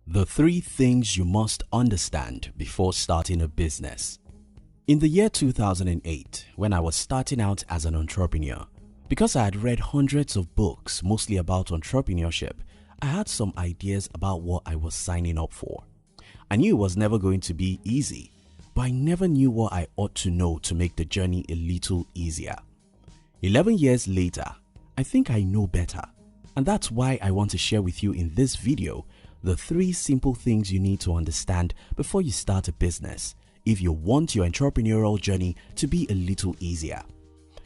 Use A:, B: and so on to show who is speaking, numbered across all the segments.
A: The 3 things you must understand before starting a business. In the year 2008, when I was starting out as an entrepreneur, because I had read hundreds of books mostly about entrepreneurship, I had some ideas about what I was signing up for. I knew it was never going to be easy, but I never knew what I ought to know to make the journey a little easier. 11 years later, I think I know better, and that's why I want to share with you in this video the 3 simple things you need to understand before you start a business if you want your entrepreneurial journey to be a little easier.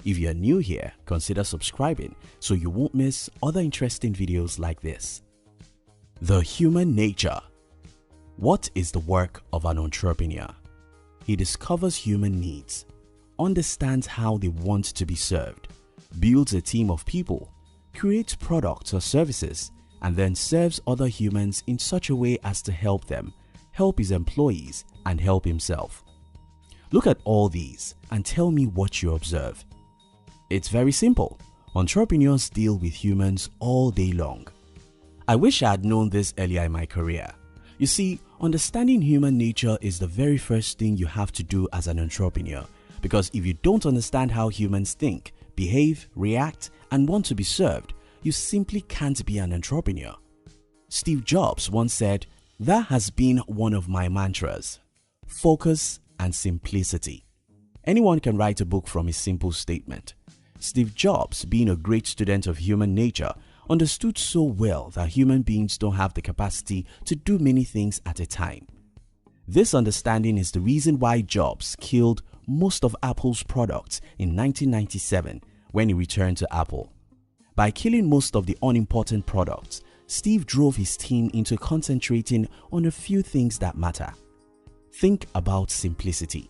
A: If you're new here, consider subscribing so you won't miss other interesting videos like this. The human nature. What is the work of an entrepreneur? He discovers human needs, understands how they want to be served, builds a team of people, creates products or services, and then serves other humans in such a way as to help them, help his employees, and help himself. Look at all these and tell me what you observe. It's very simple. Entrepreneurs deal with humans all day long. I wish I had known this earlier in my career. You see, understanding human nature is the very first thing you have to do as an entrepreneur, because if you don't understand how humans think, behave, react, and want to be served, you simply can't be an entrepreneur. Steve Jobs once said, "That has been one of my mantras: focus and simplicity." Anyone can write a book from a simple statement. Steve Jobs, being a great student of human nature, understood so well that human beings don't have the capacity to do many things at a time. This understanding is the reason why Jobs killed most of Apple's products in 1997 when he returned to Apple. By killing most of the unimportant products, Steve drove his team into concentrating on a few things that matter. Think about simplicity.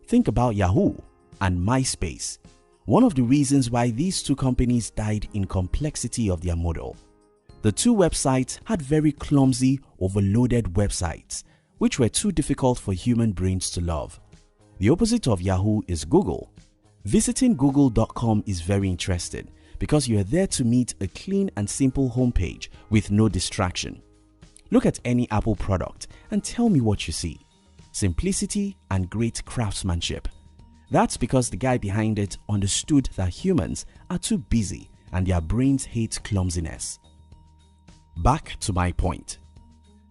A: Think about Yahoo and MySpace. One of the reasons why these 2 companies died in complexity of their model. The 2 websites had very clumsy, overloaded websites, which were too difficult for human brains to love. The opposite of Yahoo is Google. Visiting google.com is very interesting because you are there to meet a clean and simple homepage with no distraction. Look at any Apple product and tell me what you see. Simplicity and great craftsmanship. That's because the guy behind it understood that humans are too busy and their brains hate clumsiness. Back to my point.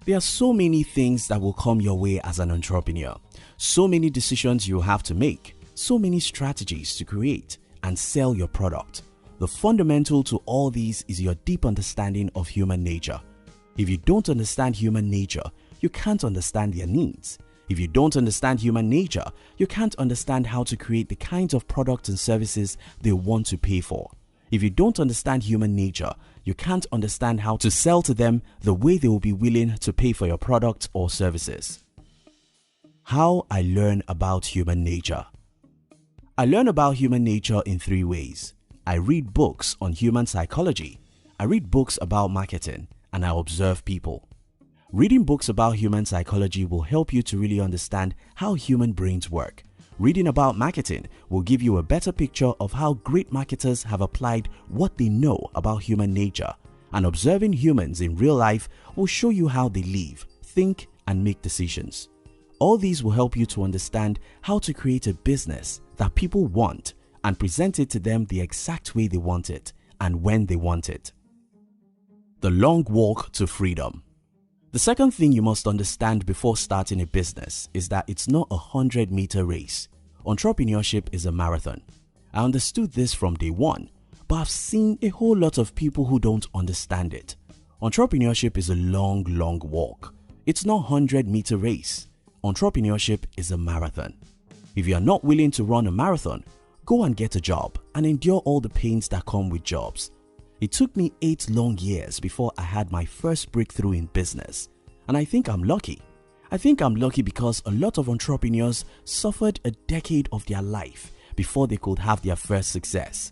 A: There are so many things that will come your way as an entrepreneur, so many decisions you have to make, so many strategies to create and sell your product. The fundamental to all these is your deep understanding of human nature. If you don't understand human nature, you can't understand their needs. If you don't understand human nature, you can't understand how to create the kinds of products and services they want to pay for. If you don't understand human nature, you can't understand how to sell to them the way they will be willing to pay for your products or services. How I learn about human nature. I learn about human nature in 3 ways. I read books on human psychology, I read books about marketing, and I observe people. Reading books about human psychology will help you to really understand how human brains work. Reading about marketing will give you a better picture of how great marketers have applied what they know about human nature, and observing humans in real life will show you how they live, think, and make decisions. All these will help you to understand how to create a business that people want and present it to them the exact way they want it and when they want it. The long walk to freedom. The second thing you must understand before starting a business is that it's not a 100-meter race. Entrepreneurship is a marathon. I understood this from day one, but I've seen a whole lot of people who don't understand it. Entrepreneurship is a long walk. It's not a 100-meter race. Entrepreneurship is a marathon. If you are not willing to run a marathon, go and get a job and endure all the pains that come with jobs. It took me 8 long years before I had my first breakthrough in business, and I think I'm lucky. I think I'm lucky because a lot of entrepreneurs suffered a decade of their life before they could have their first success.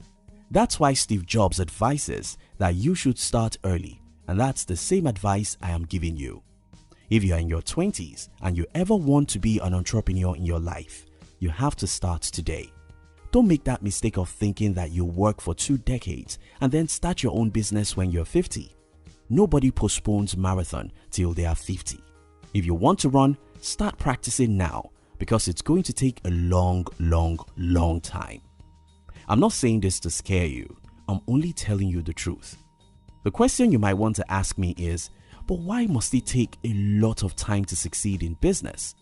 A: That's why Steve Jobs advises that you should start early, and that's the same advice I am giving you. If you are in your 20s and you ever want to be an entrepreneur in your life, you have to start today. Don't make that mistake of thinking that you'll work for 2 decades and then start your own business when you're 50. Nobody postpones marathon till they are 50. If you want to run, start practicing now because it's going to take a long time. I'm not saying this to scare you, I'm only telling you the truth. The question you might want to ask me is, but why must it take a lot of time to succeed in business?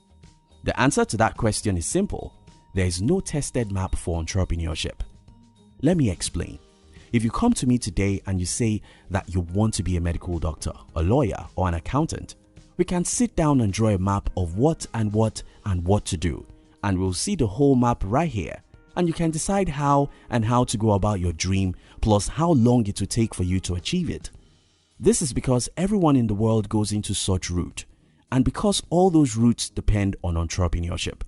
A: The answer to that question is simple. There is no tested map for entrepreneurship. Let me explain. If you come to me today and you say that you want to be a medical doctor, a lawyer, or an accountant, we can sit down and draw a map of what to do, and we'll see the whole map right here, and you can decide how to go about your dream, plus how long it will take for you to achieve it. This is because everyone in the world goes into such route, and because all those routes depend on entrepreneurship.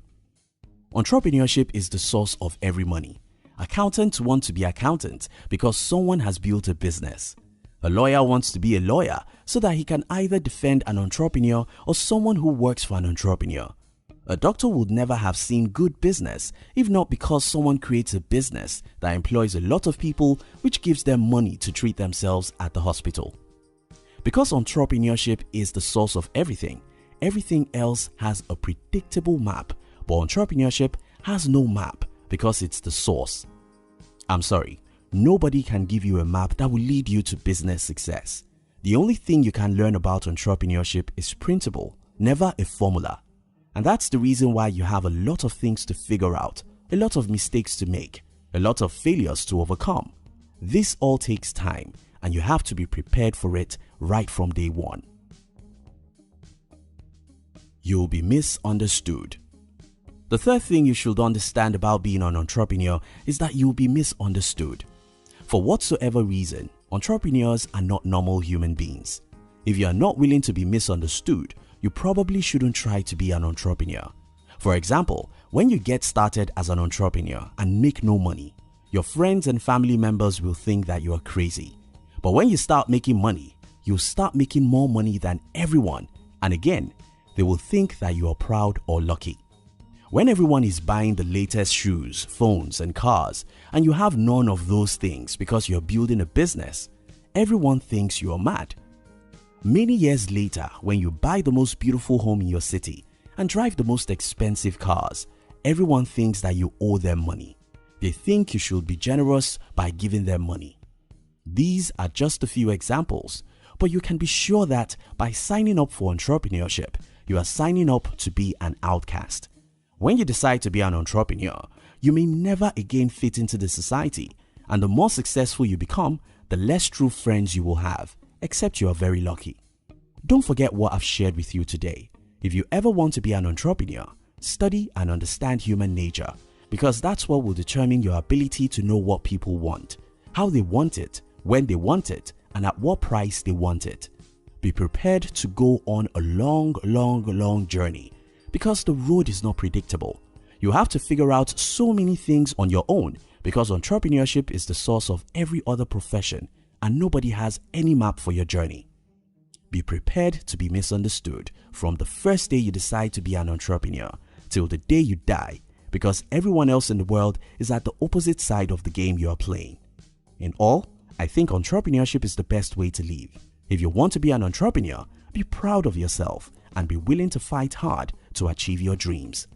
A: Entrepreneurship is the source of every money. Accountants want to be accountants because someone has built a business. A lawyer wants to be a lawyer so that he can either defend an entrepreneur or someone who works for an entrepreneur. A doctor would never have seen good business if not because someone creates a business that employs a lot of people, which gives them money to treat themselves at the hospital. Because entrepreneurship is the source of everything, everything else has a predictable map, but entrepreneurship has no map because it's the source. I'm sorry, nobody can give you a map that will lead you to business success. The only thing you can learn about entrepreneurship is principle, never a formula. And that's the reason why you have a lot of things to figure out, a lot of mistakes to make, a lot of failures to overcome. This all takes time, and you have to be prepared for it right from day one. You'll be misunderstood. The third thing you should understand about being an entrepreneur is that you'll be misunderstood. For whatsoever reason, entrepreneurs are not normal human beings. If you are not willing to be misunderstood, you probably shouldn't try to be an entrepreneur. For example, when you get started as an entrepreneur and make no money, your friends and family members will think that you are crazy. But when you start making money, you'll start making more money than everyone, and again, they will think that you are proud or lucky. When everyone is buying the latest shoes, phones, and cars, and you have none of those things because you're building a business, everyone thinks you are mad. Many years later, when you buy the most beautiful home in your city and drive the most expensive cars, everyone thinks that you owe them money. They think you should be generous by giving them money. These are just a few examples, but you can be sure that by signing up for entrepreneurship, you are signing up to be an outcast. When you decide to be an entrepreneur, you may never again fit into the society, and the more successful you become, the less true friends you will have, except you are very lucky. Don't forget what I've shared with you today. If you ever want to be an entrepreneur, study and understand human nature, because that's what will determine your ability to know what people want, how they want it, when they want it, and at what price they want it. Be prepared to go on a long journey, because the road is not predictable. You have to figure out so many things on your own because entrepreneurship is the source of every other profession and nobody has any map for your journey. Be prepared to be misunderstood from the first day you decide to be an entrepreneur till the day you die, because everyone else in the world is at the opposite side of the game you are playing. In all, I think entrepreneurship is the best way to live. If you want to be an entrepreneur, be proud of yourself and be willing to fight hard to achieve your dreams.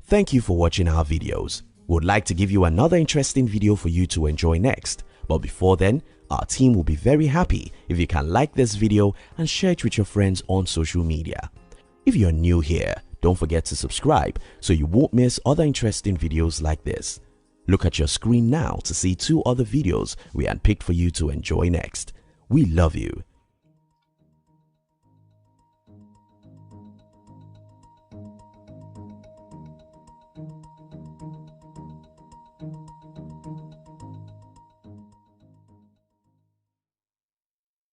A: Thank you for watching our videos. We would like to give you another interesting video for you to enjoy next. But before then, our team will be very happy if you can like this video and share it with your friends on social media. If you're new here, don't forget to subscribe so you won't miss other interesting videos like this. Look at your screen now to see 2 other videos we handpicked for you to enjoy next. We love you.